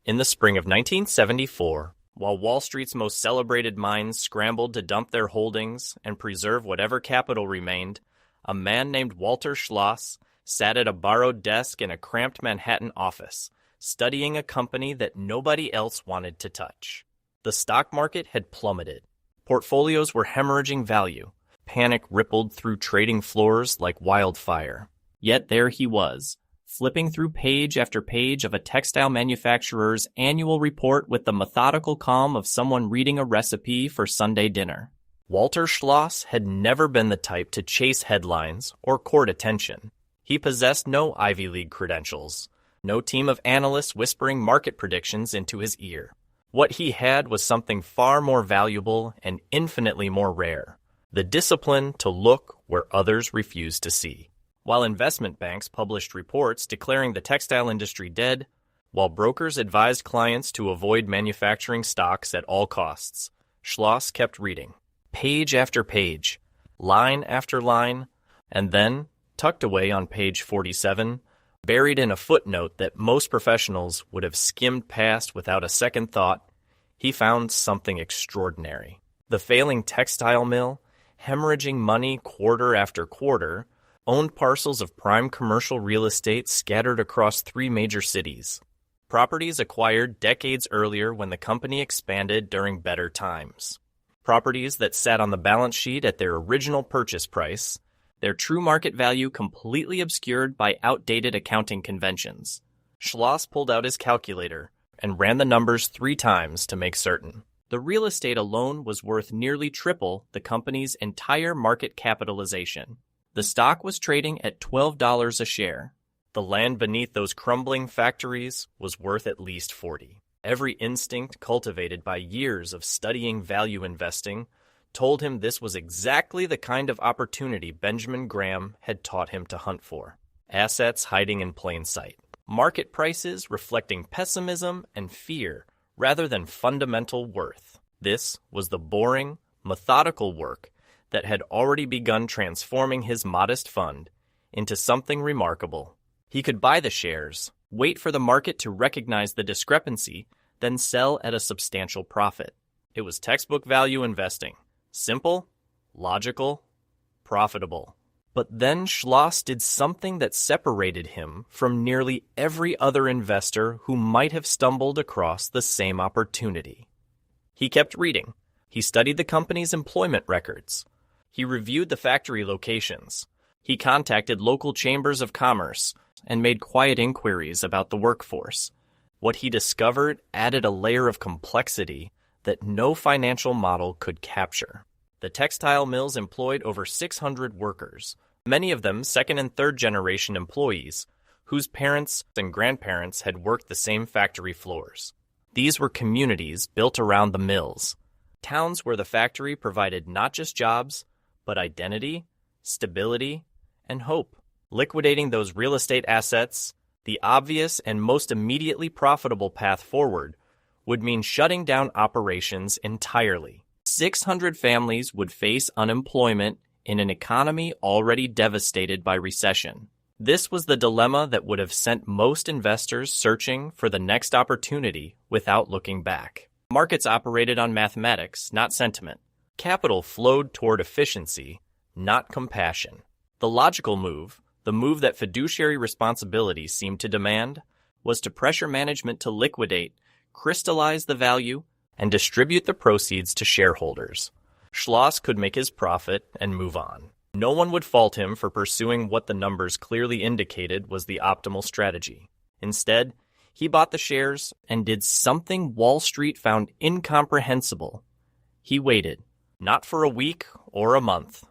In the spring of 1974, while Wall Street's most celebrated minds scrambled to dump their holdings and preserve whatever capital remained, a man named Walter Schloss sat at a borrowed desk in a cramped Manhattan office, studying a company that nobody else wanted to touch. The stock market had plummeted. Portfolios were hemorrhaging value. Panic rippled through trading floors like wildfire. Yet there he was, flipping through page after page of a textile manufacturer's annual report with the methodical calm of someone reading a recipe for Sunday dinner. Walter Schloss had never been the type to chase headlines or court attention. He possessed no Ivy League credentials, no team of analysts whispering market predictions into his ear. What he had was something far more valuable and infinitely more rare: the discipline to look where others refused to see. While investment banks published reports declaring the textile industry dead, while brokers advised clients to avoid manufacturing stocks at all costs, Schloss kept reading, page after page, line after line, and then, tucked away on page 47, buried in a footnote that most professionals would have skimmed past without a second thought, he found something extraordinary. The failing textile mill, hemorrhaging money quarter after quarter, owned parcels of prime commercial real estate scattered across 3 major cities. Properties acquired decades earlier when the company expanded during better times. Properties that sat on the balance sheet at their original purchase price, their true market value completely obscured by outdated accounting conventions. Schloss pulled out his calculator and ran the numbers 3 times to make certain. The real estate alone was worth nearly triple the company's entire market capitalization. The stock was trading at $12 a share. The land beneath those crumbling factories was worth at least $40. Every instinct cultivated by years of studying value investing told him this was exactly the kind of opportunity Benjamin Graham had taught him to hunt for. Assets hiding in plain sight. Market prices reflecting pessimism and fear rather than fundamental worth. This was the boring, methodical work that had already begun transforming his modest fund into something remarkable. He could buy the shares, wait for the market to recognize the discrepancy, then sell at a substantial profit. It was textbook value investing. Simple, logical, profitable. But then Schloss did something that separated him from nearly every other investor who might have stumbled across the same opportunity. He kept reading. He studied the company's employment records. He reviewed the factory locations. He contacted local chambers of commerce and made quiet inquiries about the workforce. What he discovered added a layer of complexity that no financial model could capture. The textile mills employed over 600 workers, many of them second and third generation employees, whose parents and grandparents had worked the same factory floors. These were communities built around the mills, towns where the factory provided not just jobs, but identity, stability, and hope. Liquidating those real estate assets, the obvious and most immediately profitable path forward, would mean shutting down operations entirely. 600 families would face unemployment in an economy already devastated by recession. This was the dilemma that would have sent most investors searching for the next opportunity without looking back. Markets operated on mathematics, not sentiment. Capital flowed toward efficiency, not compassion. The logical move, the move that fiduciary responsibility seemed to demand, was to pressure management to liquidate, crystallize the value, and distribute the proceeds to shareholders. Schloss could make his profit and move on. No one would fault him for pursuing what the numbers clearly indicated was the optimal strategy. Instead, he bought the shares and did something Wall Street found incomprehensible. He waited, not for a week or a month,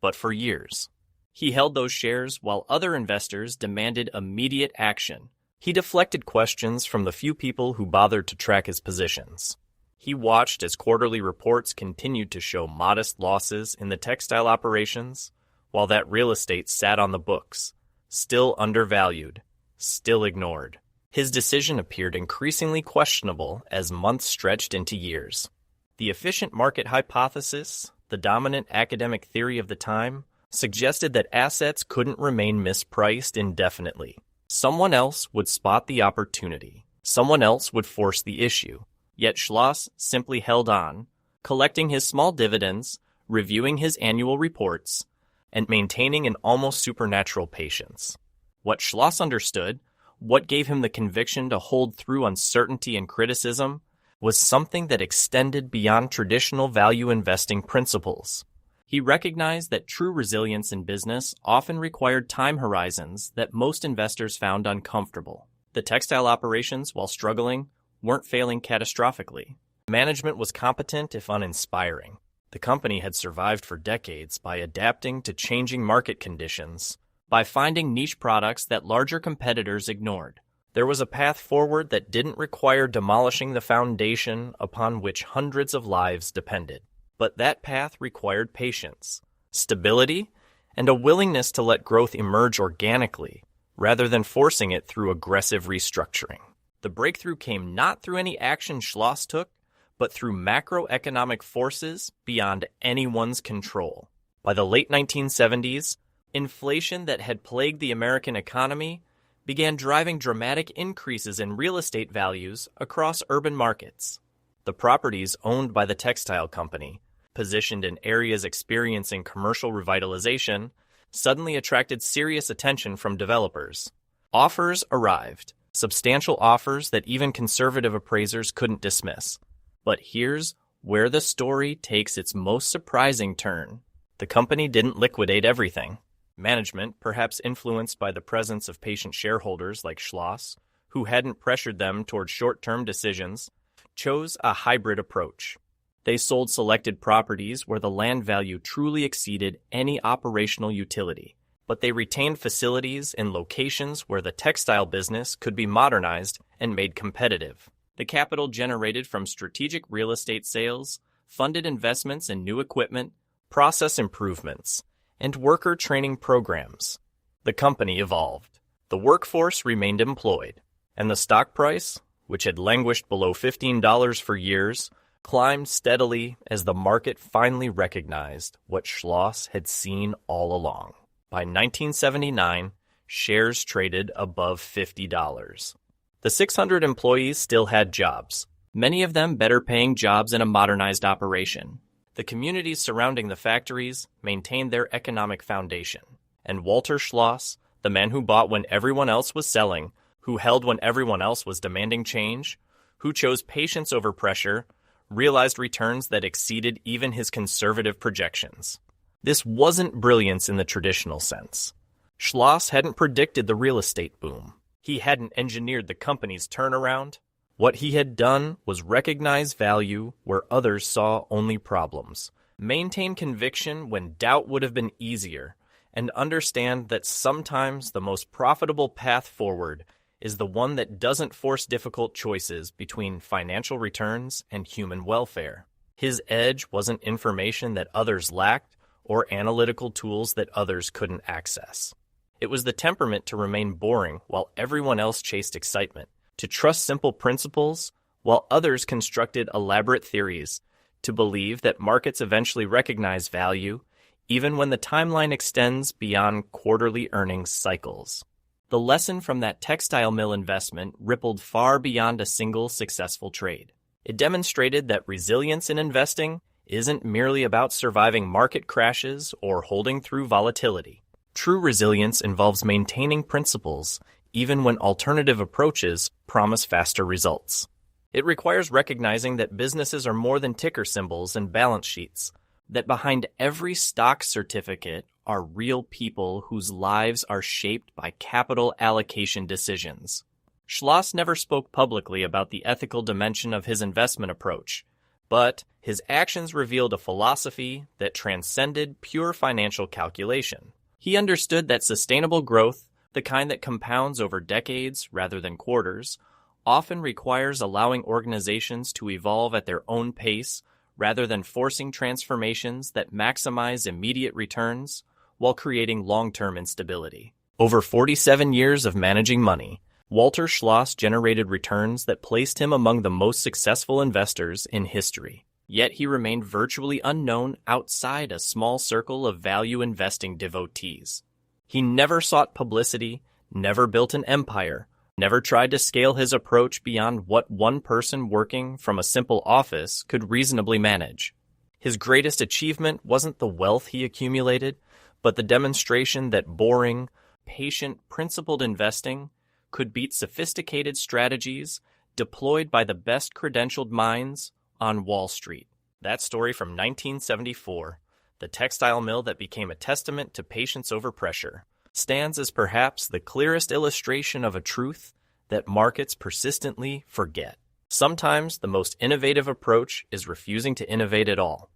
but for years. He held those shares while other investors demanded immediate action. He deflected questions from the few people who bothered to track his positions. He watched as quarterly reports continued to show modest losses in the textile operations, while that real estate sat on the books, still undervalued, still ignored. His decision appeared increasingly questionable as months stretched into years. The efficient market hypothesis, the dominant academic theory of the time, suggested that assets couldn't remain mispriced indefinitely. Someone else would spot the opportunity. Someone else would force the issue. Yet Schloss simply held on, collecting his small dividends, reviewing his annual reports, and maintaining an almost supernatural patience. What Schloss understood, what gave him the conviction to hold through uncertainty and criticism, was something that extended beyond traditional value investing principles. He recognized that true resilience in business often required time horizons that most investors found uncomfortable. The textile operations, while struggling, weren't failing catastrophically. Management was competent if uninspiring. The company had survived for decades by adapting to changing market conditions, by finding niche products that larger competitors ignored. There was a path forward that didn't require demolishing the foundation upon which hundreds of lives depended. But that path required patience, stability, and a willingness to let growth emerge organically, rather than forcing it through aggressive restructuring. The breakthrough came not through any action Schloss took, but through macroeconomic forces beyond anyone's control. By the late 1970s, inflation that had plagued the American economy began driving dramatic increases in real estate values across urban markets. The properties owned by the textile company, positioned in areas experiencing commercial revitalization, suddenly attracted serious attention from developers. Offers arrived, substantial offers that even conservative appraisers couldn't dismiss. But here's where the story takes its most surprising turn. The company didn't liquidate everything. Management, perhaps influenced by the presence of patient shareholders like Schloss, who hadn't pressured them toward short-term decisions, chose a hybrid approach. They sold selected properties where the land value truly exceeded any operational utility, but they retained facilities in locations where the textile business could be modernized and made competitive. The capital generated from strategic real estate sales funded investments in new equipment, process improvements, and worker training programs. The company evolved. The workforce remained employed, and the stock price, which had languished below $15 for years, climbed steadily as the market finally recognized what Schloss had seen all along. By 1979, shares traded above $50. The 600 employees still had jobs, many of them better-paying jobs in a modernized operation. The communities surrounding the factories maintained their economic foundation. And Walter Schloss, the man who bought when everyone else was selling, who held when everyone else was demanding change, who chose patience over pressure, realized returns that exceeded even his conservative projections. This wasn't brilliance in the traditional sense. Schloss hadn't predicted the real estate boom. He hadn't engineered the company's turnaround. What he had done was recognize value where others saw only problems, maintain conviction when doubt would have been easier, and understand that sometimes the most profitable path forward is the one that doesn't force difficult choices between financial returns and human welfare. His edge wasn't information that others lacked or analytical tools that others couldn't access. It was the temperament to remain boring while everyone else chased excitement, to trust simple principles while others constructed elaborate theories, to believe that markets eventually recognize value even when the timeline extends beyond quarterly earnings cycles. The lesson from that textile mill investment rippled far beyond a single successful trade. It demonstrated that resilience in investing isn't merely about surviving market crashes or holding through volatility. True resilience involves maintaining principles even when alternative approaches promise faster results. It requires recognizing that businesses are more than ticker symbols and balance sheets, that behind every stock certificate are real people whose lives are shaped by capital allocation decisions. Schloss never spoke publicly about the ethical dimension of his investment approach, but his actions revealed a philosophy that transcended pure financial calculation. He understood that sustainable growth, the kind that compounds over decades rather than quarters, often requires allowing organizations to evolve at their own pace rather than forcing transformations that maximize immediate returns while creating long-term instability. Over 47 years of managing money, Walter Schloss generated returns that placed him among the most successful investors in history. Yet he remained virtually unknown outside a small circle of value investing devotees. He never sought publicity, never built an empire, never tried to scale his approach beyond what one person working from a simple office could reasonably manage. His greatest achievement wasn't the wealth he accumulated, but the demonstration that boring, patient, principled investing could beat sophisticated strategies deployed by the best credentialed minds on Wall Street. That story from 1974, the textile mill that became a testament to patience over pressure, stands as perhaps the clearest illustration of a truth that markets persistently forget. Sometimes the most innovative approach is refusing to innovate at all.